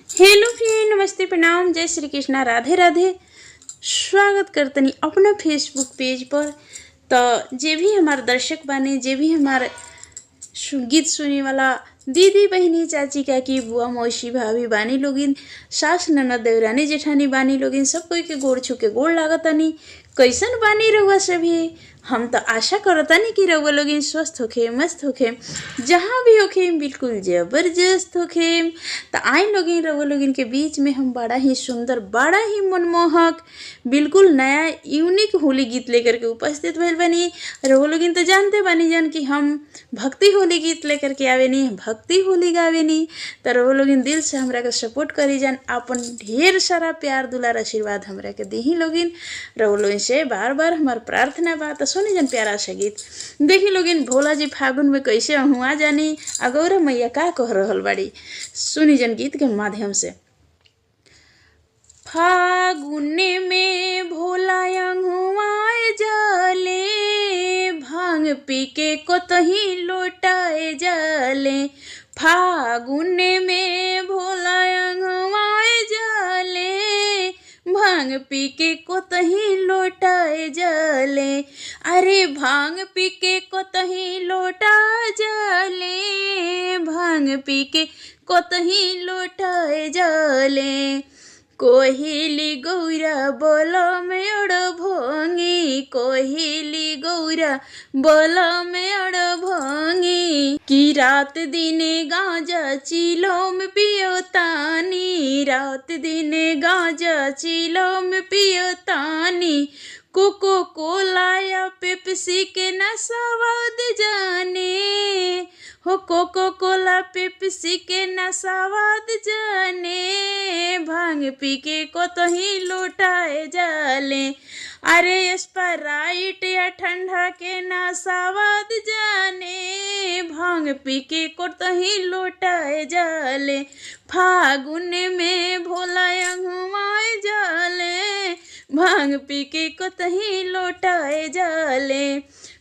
Hello friend, नमस्ते, प्रणाम, जय श्री कृष्णा, राधे राधे। स्वागत करतनी अपना फेसबुक पेज पर। तो जे भी हमारे दर्शक बाने, जे भी हमारे गीत सुने वाला दीदी, बहनी, चाची, काकी, बुआ, मौसी, भाभी बानी लोगिन, सास, ननद, देवरानी, जेठानी बानी लोगिन, सब कोई के गोड़ छू के गोड़ लागतानी। कैसन बानी रहुआ सभी? हम तो आशा करतानी कि रहुआ लोगिन स्वस्थ होखे, मस्त होखे, जहाँ भी होखे बिल्कुल जबरदस्त होखे। तो आई लोगिन रहुआ लोगिन के बीच में हम बड़ा ही सुंदर, बड़ा ही मनमोहक, बिल्कुल नया यूनिक होली गीत लेकर के उपस्थित भइल बानी। रहुआ लोगिन तो जानते बानी जान कि हम भक्ति होली गीत लेकर के आवेनी, भक्ति होली गावेनी। तो रहुआ लोगिन दिल से हमरा के सपोर्ट करी जान, अपन ढेर सारा प्यार दुलार आशीर्वाद हमरा के दी लोगिन। रहुआ लोगिन से बार बार हमार प्रार्थना बा। तो सुनी जन प्यारा सा गीत। देखी लोगिन भोला जी फागुन में कैसे हुआ जानी, अगौरा मैया का कह रहल बाड़ी। सुनी जन गीत के माध्यम से। फागुन में भोला अंगुआए जाले, भांग पी के कोतही लोटाए जाले। फागुन में भोला अंगुआए जाले, भांग पी के कोतही लोटाए जाले। अरे भांग पी के कोतही लोटा जाले, भांग पी के कोतही लोटाए जाले। कोहिली गौरा बोलो में अड़ भोंगी, कोहिली गौरा बोलो में अड़ भोंगी। कि रात दिने गांजा चिलो में पियो तानी, रात दिने गांजा चिलो में पियो तानी। कोको कोला या पेप्सी के न स्वाद जाने, हो कोको कोला पेप्सी के न स्वाद जाने। भांग पी के कोतही लोटाए जाले। अरे स्प्राइट या ठंडा के ना स्वाद जाने, भांग पी के कोतही लोटाए जाले। फागुन में भोला अंगुआए जाले, भांग पी के कोतही लोटाए जाले।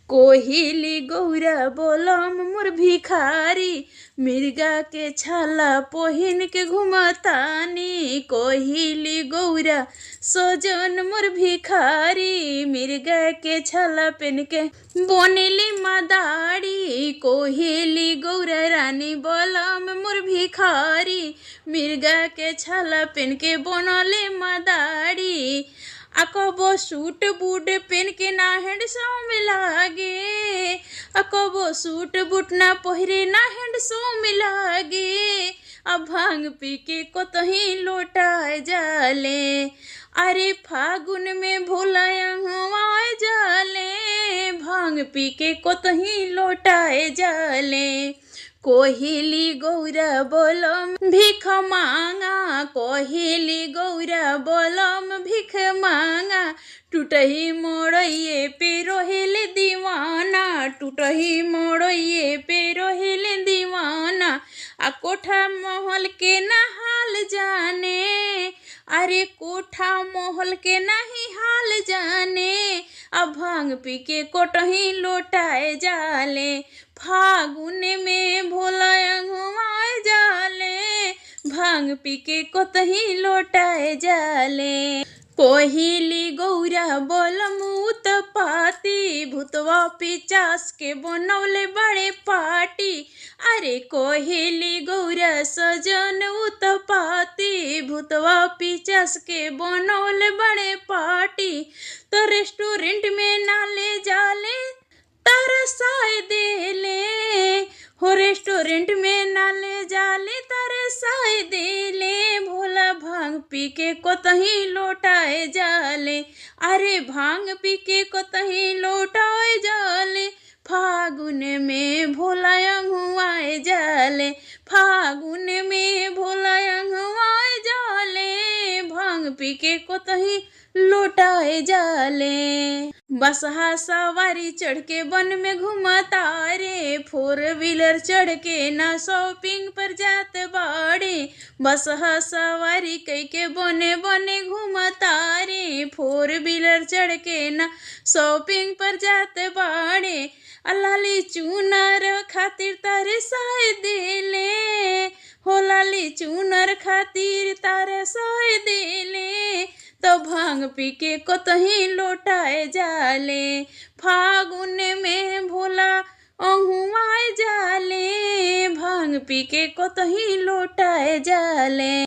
कोहिली गौरा बोलम मोर भिखारी, मिर्गा के छाला पहिन के घुमतानी। कोहिली गौरा सोजन मोर भिखारी, मिर्गा के छाला पहन के बोनेली मदारी। कोहिली गौरा रानी बोलम मोर भिखारी, मिर्गा के छाला पहन के बोनले मदारी। अकबो सूट बूट पहन के ना हैंडसम लागे, अकबो सूट बूट ना पहिरे ना हैंडसम लागे। अब भांग पी के कोतही लोटाए जाले। अरे फागुन में भोला अंगुआए जाले, भांग पी के कोतही लोटाए जाले। कोहिली गौरा बोलम भिख मांगा, कोहिली गौरा बोलम भिख मांगा। टूटही मोड़िए पे रोहिले दीवाना, टूटही मोड़िए पे रोहिले दीवाना। आ कोठा महल के ना हाल जाने, अरे कोठा महल के नहीं हाल जाने। अब भांग पी के कोटही लोटाए जाले। फागुन में भोला अंगुआए जाले, भांग पी के कोतही लोटाए जाले। कोहिली गौरा बोलम उत्पाती, भूतवा पिचास के बनौले बड़े पार्टी। अरे कोहिली गौरा सजन उत्पाती, भूतवा पिचास के बनौले बड़े पार्टी। तो रेस्टोरेंट में ना ले जाले तरसाए देले, हो रेस्टोरेंट में ना ले जाले तरसाए देले। भोला भांग पी के कोतही लोटाए जाले। अरे भांग पी के कोतही लोटाए जाले। फागुन में भोला अंगुआए जाले, फागुन में भोला अंगुआए जाले। भांग पी के कोतही लोटाए जाले। बसहा सवारी चढ़ के वन में घूमता रे, फोर व्हीलर चढ़ के ना शॉपिंग पर जात बाड़े। बसहा सवारी कई के बने बने घूमता रे, फोर व्हीलर चढ़ के ना शॉपिंग पर जात बाड़े। लाली चूनर खातिर तारे साय देले हो, लाली चूनर खातिर तारे साय देले। तो भांग पी के कतही लोटाए जाले, फागुन में भोला अहुआए जाले, भांग पी के कतही लोटाए जाले।